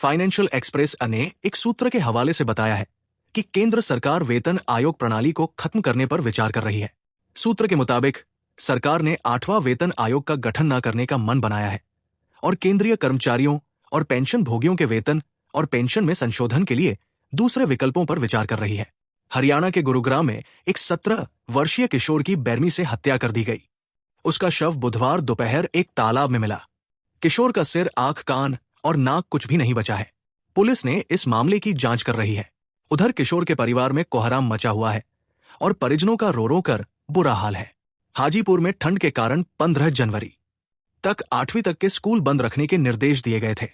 Financial express ने एक सूत्र के हवाले से बताया है कि केंद्र सरकार वेतन आयोग प्रणाली को खत्म करने पर विचार कर रही है। सूत्र के मुताबिक सरकार ने 8वां वेतन आयोग का गठन न करने का मन बनाया है और केंद्रीय कर्मचारियों और पेंशन भोगियों के वेतन और पेंशन में संशोधन के लिए दूसरे विकल्पों पर विचार कर रही है। हरियाणा के गुरुग्राम में एक 17 वर्षीय किशोर की बेरमी से हत्या कर दी गई। उसका शव बुधवार दोपहर एक तालाब में मिला। किशोर का सिर, आंख, कान और नाक कुछ भी नहीं बचा है। पुलिस ने इस मामले की जांच कर रही है। उधर किशोर के परिवार में कोहराम मचा हुआ है और परिजनों का रो रो कर बुरा हाल है। हाजीपुर में ठंड के कारण 15 जनवरी तक 8वीं तक के स्कूल बंद रखने के निर्देश दिए गए थे।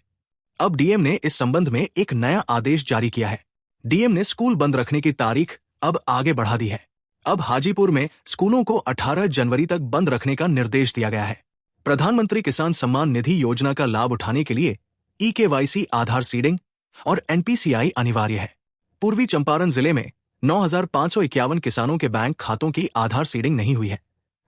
अब डीएम ने इस संबंध में एक नया आदेश जारी किया है। डीएम ने स्कूल बंद रखने की तारीख अब आगे बढ़ा दी है। अब हाजीपुर में स्कूलों को 18 जनवरी तक बंद रखने का निर्देश दिया गया है। प्रधानमंत्री किसान सम्मान निधि योजना का लाभ उठाने के लिए EKYC आधार सीडिंग और NPCI अनिवार्य है। पूर्वी चंपारण जिले में 9,551 किसानों के बैंक खातों की आधार सीडिंग नहीं हुई है,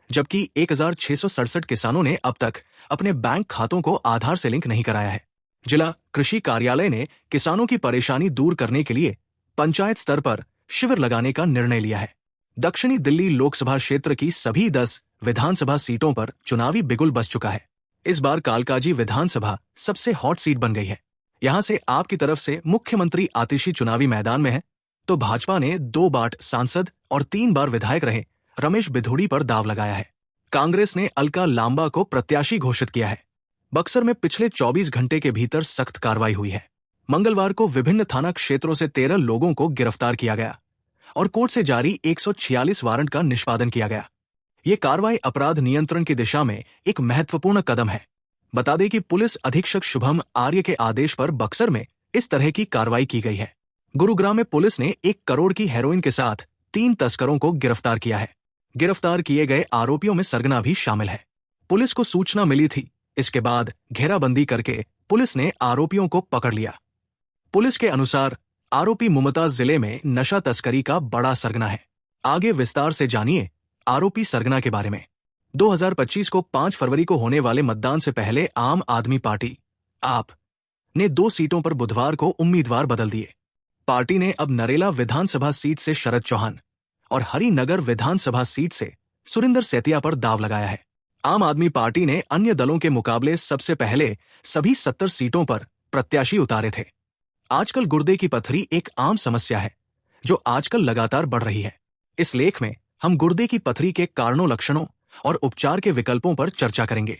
जबकि 1,667 किसानों ने अब तक अपने बैंक खातों को आधार से लिंक नहीं कराया है। जिला कृषि कार्यालय ने किसानों की परेशानी दूर करने के लिए पंचायत स्तर पर शिविर लगाने का निर्णय लिया है। दक्षिणी दिल्ली लोकसभा क्षेत्र की सभी 10 विधानसभा सीटों पर चुनावी बिगुल बज चुका है। इस बार कालकाजी विधानसभा सबसे हॉट सीट बन गई है। यहां से आप की तरफ से मुख्यमंत्री आतिशी चुनावी मैदान में है, तो भाजपा ने 2 बार सांसद और 3 बार विधायक रहे रमेश बिधूड़ी पर दाव लगाया है। कांग्रेस ने अलका लांबा को प्रत्याशी घोषित किया है। बक्सर में पिछले 24 घंटे के भीतर सख्त कार्रवाई हुई है। मंगलवार को विभिन्न थाना क्षेत्रों से 13 लोगों को गिरफ्तार किया गया और कोर्ट से जारी 146 वारंट का निष्पादन किया गया। ये कार्रवाई अपराध नियंत्रण की दिशा में एक महत्वपूर्ण कदम है। बता दें कि पुलिस अधीक्षक शुभम आर्य के आदेश पर बक्सर में इस तरह की कार्रवाई की गई है। गुरुग्राम में पुलिस ने 1 करोड़ की हेरोइन के साथ 3 तस्करों को गिरफ्तार किया है। गिरफ्तार किए गए आरोपियों में सरगना भी शामिल है। पुलिस को सूचना मिली थी, इसके बाद घेराबंदी करके पुलिस ने आरोपियों को पकड़ लिया। पुलिस के अनुसार आरोपी मुमताज जिले में नशा तस्करी का बड़ा सरगना है। आगे विस्तार से जानिए आरोपी सरगना के बारे में। 2025 को 5 फरवरी को होने वाले मतदान से पहले आम आदमी पार्टी आप ने 2 सीटों पर बुधवार को उम्मीदवार बदल दिए। पार्टी ने अब नरेला विधानसभा सीट से शरद चौहान और हरिनगर विधानसभा सीट से सुरिंदर सेतिया पर दाव लगाया है। आम आदमी पार्टी ने अन्य दलों के मुकाबले सबसे पहले सभी 70 सीटों पर प्रत्याशी उतारे थे। आजकल गुर्दे की पथरी एक आम समस्या है जो आजकल लगातार बढ़ रही है। इस लेख में हम गुर्दे की पथरी के कारणों, लक्षणों और उपचार के विकल्पों पर चर्चा करेंगे।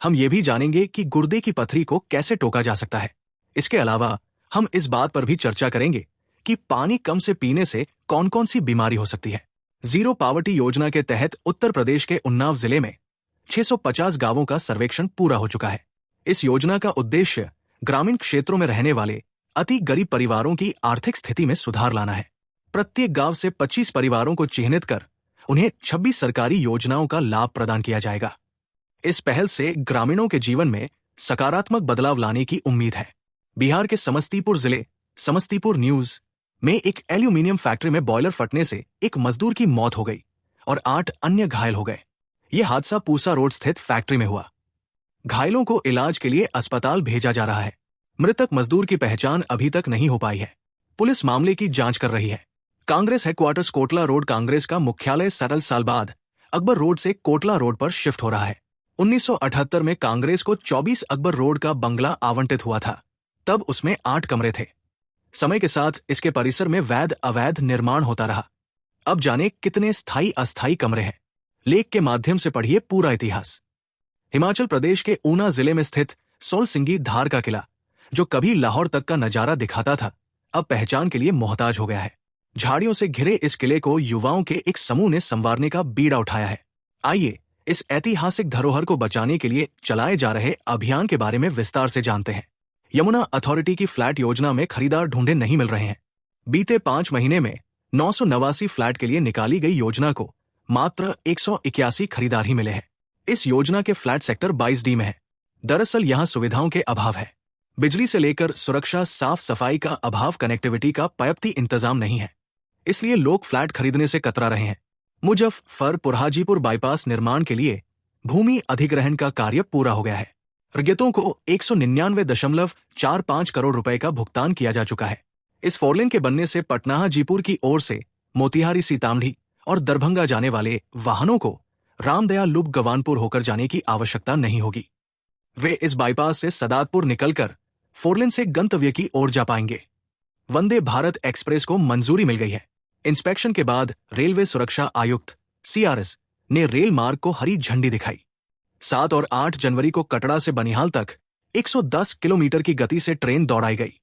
हम ये भी जानेंगे कि गुर्दे की पथरी को कैसे टोका जा सकता है। इसके अलावा हम इस बात पर भी चर्चा करेंगे कि पानी कम से पीने से कौन कौन सी बीमारी हो सकती है। जीरो पावर्टी योजना के तहत उत्तर प्रदेश के उन्नाव जिले में 650 गांवों का सर्वेक्षण पूरा हो चुका है। इस योजना का उद्देश्य ग्रामीण क्षेत्रों में रहने वाले अति गरीब परिवारों की आर्थिक स्थिति में सुधार लाना है। प्रत्येक गांव से 25 परिवारों को चिन्हित कर उन्हें 26 सरकारी योजनाओं का लाभ प्रदान किया जाएगा। इस पहल से ग्रामीणों के जीवन में सकारात्मक बदलाव लाने की उम्मीद है। बिहार के समस्तीपुर जिले समस्तीपुर न्यूज में एक एल्यूमिनियम फैक्ट्री में बॉयलर फटने से एक मजदूर की मौत हो गई और 8 अन्य घायल हो गए। यह हादसा पूसा रोड स्थित फैक्ट्री में हुआ। घायलों को इलाज के लिए अस्पताल भेजा जा रहा है। मृतक मजदूर की पहचान अभी तक नहीं हो पाई है। पुलिस मामले की जांच कर रही है। कांग्रेस हेडक्वार्टर्स कोटला रोड कांग्रेस का मुख्यालय 17 साल बाद अकबर रोड से कोटला रोड पर शिफ्ट हो रहा है। 1978 में कांग्रेस को 24 अकबर रोड का बंगला आवंटित हुआ था। तब उसमें 8 कमरे थे। समय के साथ इसके परिसर में वैध अवैध निर्माण होता रहा। अब जाने कितने स्थायी अस्थायी कमरे हैं। लेख के माध्यम से पढ़िए पूरा इतिहास। हिमाचल प्रदेश के ऊना जिले में स्थित सोलसिंगी धार का किला, जो कभी लाहौर तक का नजारा दिखाता था, अब पहचान के लिए मोहताज हो गया है। झाड़ियों से घिरे इस किले को युवाओं के एक समूह ने संवारने का बीड़ा उठाया है। आइए इस ऐतिहासिक धरोहर को बचाने के लिए चलाए जा रहे अभियान के बारे में विस्तार से जानते हैं। यमुना अथॉरिटी की फ्लैट योजना में खरीदार ढूंढे नहीं मिल रहे हैं। बीते 5 महीने में 989 फ्लैट के लिए निकाली गई योजना को मात्र 181 खरीदार ही मिले हैं। इस योजना के फ्लैट सेक्टर 22D में है। दरअसल यहाँ सुविधाओं के अभाव है। बिजली से लेकर सुरक्षा, साफ सफाई का अभाव, कनेक्टिविटी का पर्याप्त इंतजाम नहीं है। इसलिए लोग फ्लैट खरीदने से कतरा रहे हैं। मुजफ्फरपुर हाजीपुर बाईपास निर्माण के लिए भूमि अधिग्रहण का कार्य पूरा हो गया है। रैयतों को 199.45 करोड़ रुपए का भुगतान किया जा चुका है। इस फोरलेन के बनने से पटना हाजीपुर की ओर से मोतिहारी सीतामढ़ी और दरभंगा जाने वाले वाहनों को रामदयाल लूप गवानपुर होकर जाने की आवश्यकता नहीं होगी। वे इस बाईपास से सदातपुर निकलकर फोरलेन से गंतव्य की ओर जा पाएंगे। वंदे भारत एक्सप्रेस को मंजूरी मिल गई है। इंस्पेक्शन के बाद रेलवे सुरक्षा आयुक्त CRS ने रेल मार्ग को हरी झंडी दिखाई। 7 और 8 जनवरी को कटड़ा से बनिहाल तक 110 किलोमीटर की गति से ट्रेन दौड़ाई गई।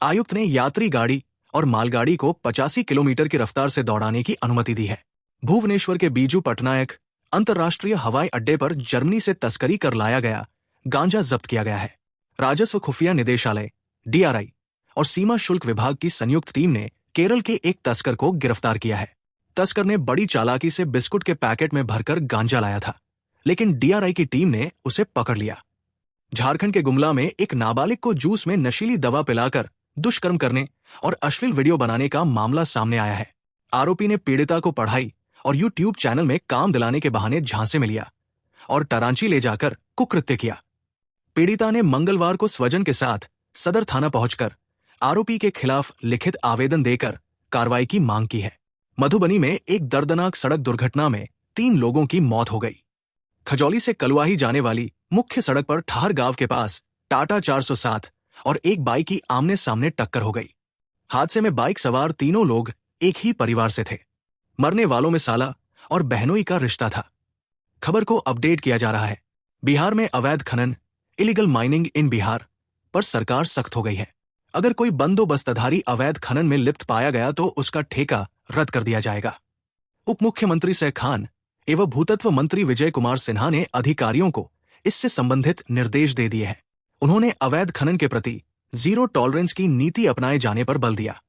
आयुक्त ने यात्री गाड़ी और मालगाड़ी को 85 किलोमीटर की रफ्तार से दौड़ाने की अनुमति दी है। भुवनेश्वर के बीजू पटनायक अंतर्राष्ट्रीय हवाई अड्डे पर जर्मनी से तस्करी कर लाया गया गांजा जब्त किया गया है। राजस्व खुफिया निदेशालय DRI और सीमा शुल्क विभाग की संयुक्त टीम ने केरल के एक तस्कर को गिरफ्तार किया है। तस्कर ने बड़ी चालाकी से बिस्कुट के पैकेट में भरकर गांजा लाया था, लेकिन DRI की टीम ने उसे पकड़ लिया। झारखंड के गुमला में एक नाबालिग को जूस में नशीली दवा पिलाकर दुष्कर्म करने और अश्लील वीडियो बनाने का मामला सामने आया है। आरोपी ने पीड़िता को पढ़ाई और YouTube चैनल में काम दिलाने के बहाने झांसे में लिया और टरांची ले जाकर कुकृत्य किया। पीड़िता ने मंगलवार को स्वजन के साथ सदर थाना पहुंचकर आरोपी के खिलाफ लिखित आवेदन देकर कार्रवाई की मांग की है। मधुबनी में एक दर्दनाक सड़क दुर्घटना में 3 लोगों की मौत हो गई। खजौली से कलुआही जाने वाली मुख्य सड़क पर ठाहर गांव के पास टाटा 407 और एक बाइक की आमने सामने टक्कर हो गई। हादसे में बाइक सवार तीनों लोग एक ही परिवार से थे। मरने वालों में साला और बहनोई का रिश्ता था। खबर को अपडेट किया जा रहा है। बिहार में अवैध खनन इलीगल माइनिंग इन बिहार पर सरकार सख्त हो गई है। अगर कोई बंदोबस्तधारी अवैध खनन में लिप्त पाया गया तो उसका ठेका रद्द कर दिया जाएगा। उप मुख्यमंत्री सह खान एवं भूतत्व मंत्री विजय कुमार सिन्हा ने अधिकारियों को इससे संबंधित निर्देश दे दिए हैं। उन्होंने अवैध खनन के प्रति जीरो टॉलरेंस की नीति अपनाए जाने पर बल दिया।